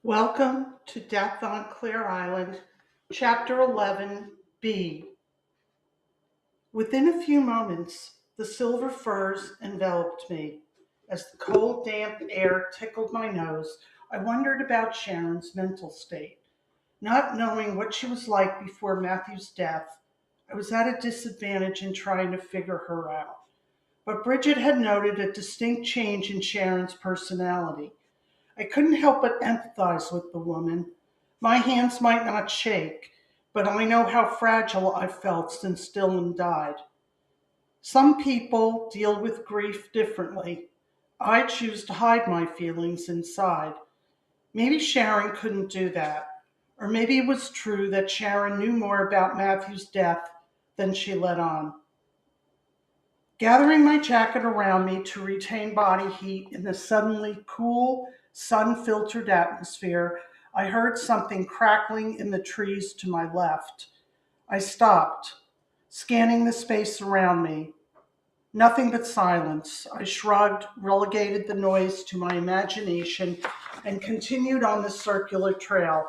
Welcome to Death on Clare Island, Chapter 11B. Within a few moments, the silver firs enveloped me. As the cold, damp air tickled my nose, I wondered about Sharon's mental state. Not knowing what she was like before Matthew's death, I was at a disadvantage in trying to figure her out. But Bridget had noted a distinct change in Sharon's personality. I couldn't help but empathize with the woman. My hands might not shake, but I know how fragile I've felt since Dylan died. Some people deal with grief differently. I choose to hide my feelings inside. Maybe Sharon couldn't do that. Or maybe it was true that Sharon knew more about Matthew's death than she let on. Gathering my jacket around me to retain body heat in the suddenly cool, sun-filtered atmosphere, I heard something crackling in the trees to my left. I stopped, scanning the space around me. Nothing but silence. I shrugged, relegated the noise to my imagination, and continued on the circular trail.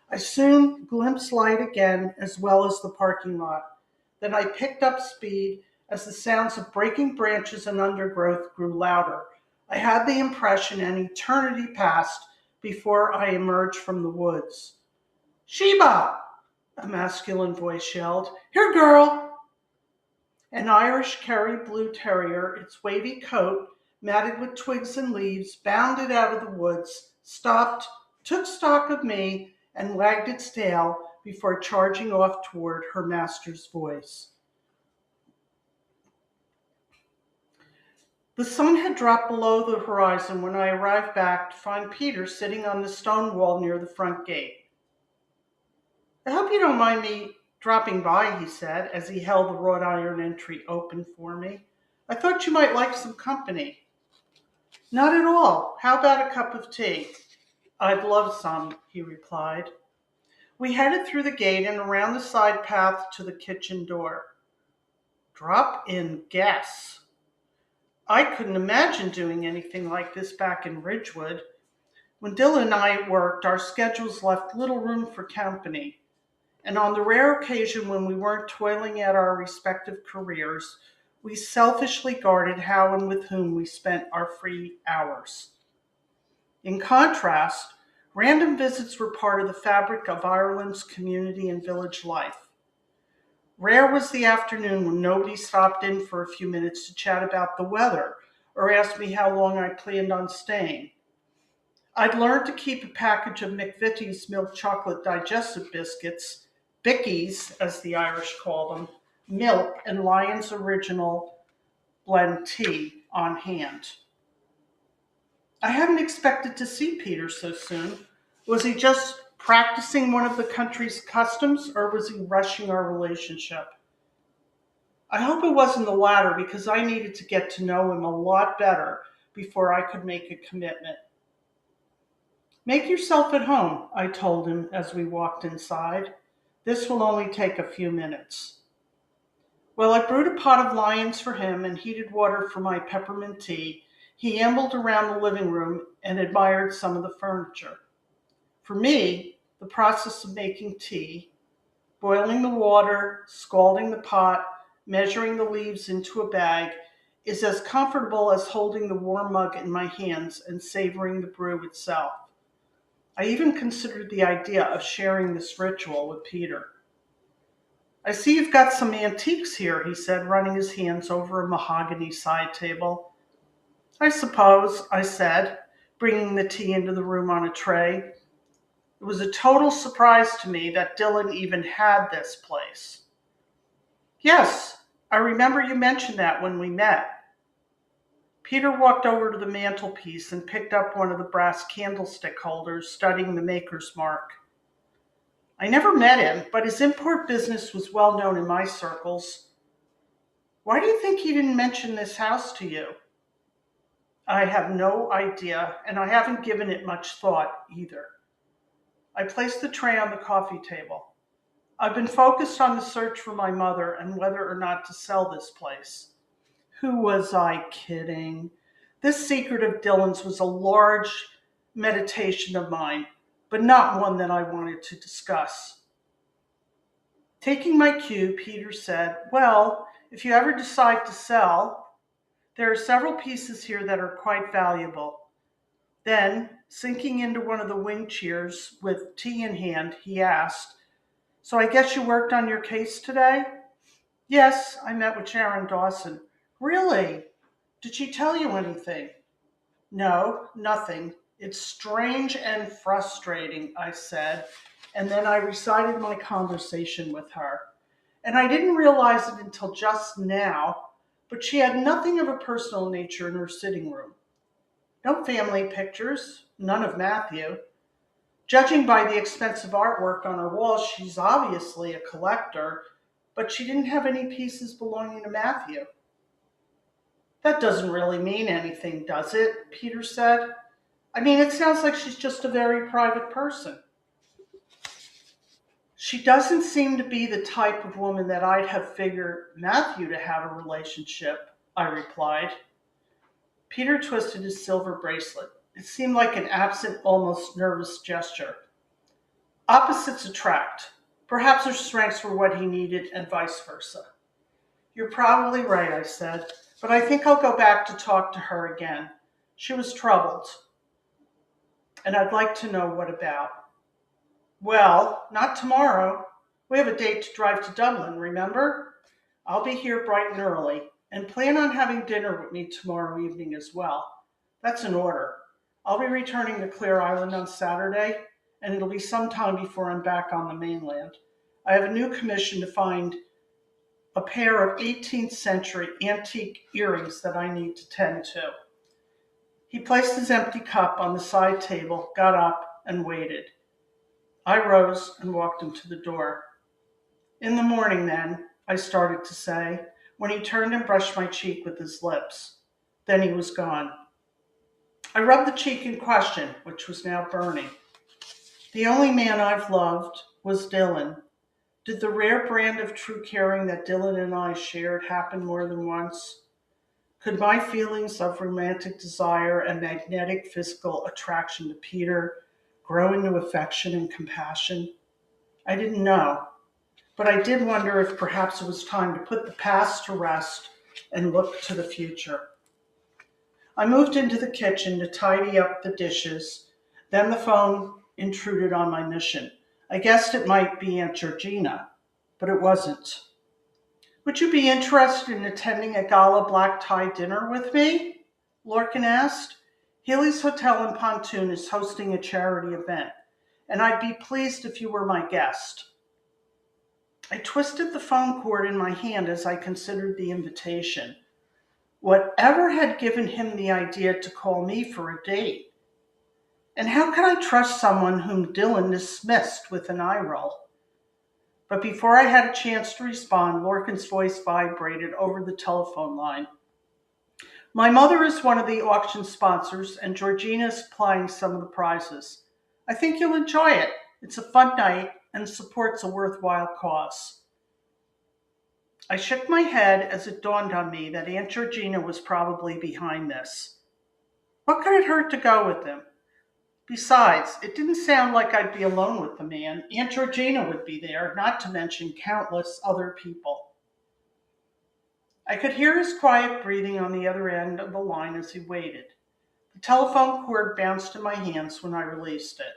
I soon glimpsed light again, as well as the parking lot. Then I picked up speed as the sounds of breaking branches and undergrowth grew louder. I had the impression an eternity passed before I emerged from the woods. "Sheba!" a masculine voice yelled. "Here, girl!" An Irish Kerry Blue Terrier, its wavy coat matted with twigs and leaves, bounded out of the woods, stopped, took stock of me, and wagged its tail before charging off toward her master's voice. The sun had dropped below the horizon when I arrived back to find Peter sitting on the stone wall near the front gate. "I hope you don't mind me dropping by," he said, as he held the wrought iron entry open for me. "I thought you might like some company." "Not at all. How about a cup of tea?" "I'd love some," he replied. We headed through the gate and around the side path to the kitchen door. Drop-in guests. I couldn't imagine doing anything like this back in Ridgewood. When Dylan and I worked, our schedules left little room for company. And on the rare occasion when we weren't toiling at our respective careers, we selfishly guarded how and with whom we spent our free hours. In contrast, random visits were part of the fabric of Ireland's community and village life. Rare was the afternoon when nobody stopped in for a few minutes to chat about the weather or ask me how long I planned on staying. I'd learned to keep a package of McVitie's milk chocolate digestive biscuits, Bickies as the Irish call them, milk, and Lyon's Original blend tea on hand. I hadn't expected to see Peter so soon. Was he just practicing one of the country's customs, or was he rushing our relationship? I hope it wasn't the latter, because I needed to get to know him a lot better before I could make a commitment. "Make yourself at home," I told him as we walked inside. "This will only take a few minutes." While I brewed a pot of Lyons for him and heated water for my peppermint tea, he ambled around the living room and admired some of the furniture. For me, the process of making tea, boiling the water, scalding the pot, measuring the leaves into a bag, is as comfortable as holding the warm mug in my hands and savoring the brew itself. I even considered the idea of sharing this ritual with Peter. "I see you've got some antiques here," he said, running his hands over a mahogany side table. "I suppose," I said, bringing the tea into the room on a tray. It was a total surprise to me that Dylan even had this place. "Yes, I remember you mentioned that when we met." Peter walked over to the mantelpiece and picked up one of the brass candlestick holders, studying the maker's mark. "I never met him, but his import business was well known in my circles. Why do you think he didn't mention this house to you?" "I have no idea, and I haven't given it much thought either." I placed the tray on the coffee table. "I've been focused on the search for my mother and whether or not to sell this place." Who was I kidding? This secret of Dylan's was a large meditation of mine. but not one that I wanted to discuss. Taking my cue, Peter said, "Well, if you ever decide to sell, there are several pieces here that are quite valuable." Then, sinking into one of the wing chairs with tea in hand, he asked, "So I guess you worked on your case today?" "Yes, I met with Sharon Dawson." "Really? Did she tell you anything?" "No, nothing. It's strange and frustrating," I said, and then I recited my conversation with her. And I didn't realize it until just now, but she had nothing of a personal nature in her sitting room. No family pictures, none of Matthew. Judging by the expensive artwork on her walls, she's obviously a collector, but she didn't have any pieces belonging to Matthew. "That doesn't really mean anything, does it?" Peter said. "I mean, it sounds like she's just a very private person." "She doesn't seem to be the type of woman that I'd have figured Matthew to have a relationship," I replied. Peter twisted his silver bracelet. It seemed like an absent, almost nervous gesture. "Opposites attract. Perhaps her strengths were what he needed, and vice versa." "You're probably right," I said, "but I think I'll go back to talk to her again. She was troubled, and I'd like to know what about." "Well, not tomorrow. We have a date to drive to Dublin, remember? I'll be here bright and early, and plan on having dinner with me tomorrow evening as well. That's an order. I'll be returning to Clare Island on Saturday, and it'll be some time before I'm back on the mainland. I have a new commission to find a pair of 18th century antique earrings that I need to tend to." He placed his empty cup on the side table, got up, and waited. I rose and walked him to the door. "In the morning, then," I started to say, when he turned and brushed my cheek with his lips. Then he was gone. I rubbed the cheek in question, which was now burning. The only man I've loved was Dylan. Did the rare brand of true caring that Dylan and I shared happen more than once? Could my feelings of romantic desire and magnetic physical attraction to Peter grow into affection and compassion? I didn't know, but I did wonder if perhaps it was time to put the past to rest and look to the future. I moved into the kitchen to tidy up the dishes. Then the phone intruded on my mission. I guessed it might be Aunt Georgina, but it wasn't. "Would you be interested in attending a gala black tie dinner with me?" Lorcan asked. "Healy's Hotel in Pontoon is hosting a charity event, and I'd be pleased if you were my guest." I twisted the phone cord in my hand as I considered the invitation. Whatever had given him the idea to call me for a date? And how could I trust someone whom Dylan dismissed with an eye roll? But before I had a chance to respond, Lorcan's voice vibrated over the telephone line. "My mother is one of the auction sponsors, and Georgina is supplying some of the prizes. I think you'll enjoy it. It's a fun night and supports a worthwhile cause." I shook my head as it dawned on me that Aunt Georgina was probably behind this. What could it hurt to go with him? Besides, it didn't sound like I'd be alone with the man. Aunt Georgina would be there, not to mention countless other people. I could hear his quiet breathing on the other end of the line as he waited. The telephone cord bounced in my hands when I released it.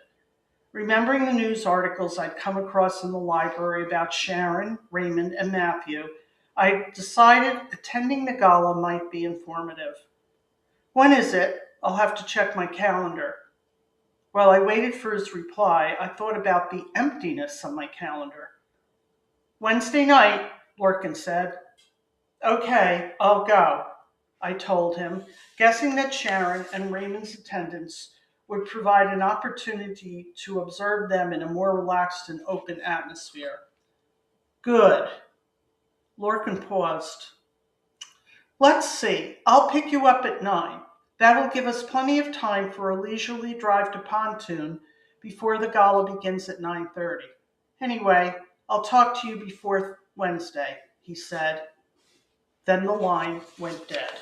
Remembering the news articles I'd come across in the library about Sharon, Raymond, and Matthew, I decided attending the gala might be informative. "When is it? I'll have to check my calendar." While I waited for his reply, I thought about the emptiness of my calendar. "Wednesday night," Lorcan said. "Okay, I'll go," I told him, guessing that Sharon and Raymond's attendance would provide an opportunity to observe them in a more relaxed and open atmosphere. "Good." Lorcan paused. "Let's see, I'll pick you up at 9. That'll give us plenty of time for a leisurely drive to Pontoon before the gala begins at 9:30. Anyway, I'll talk to you before Wednesday," he said. Then the line went dead.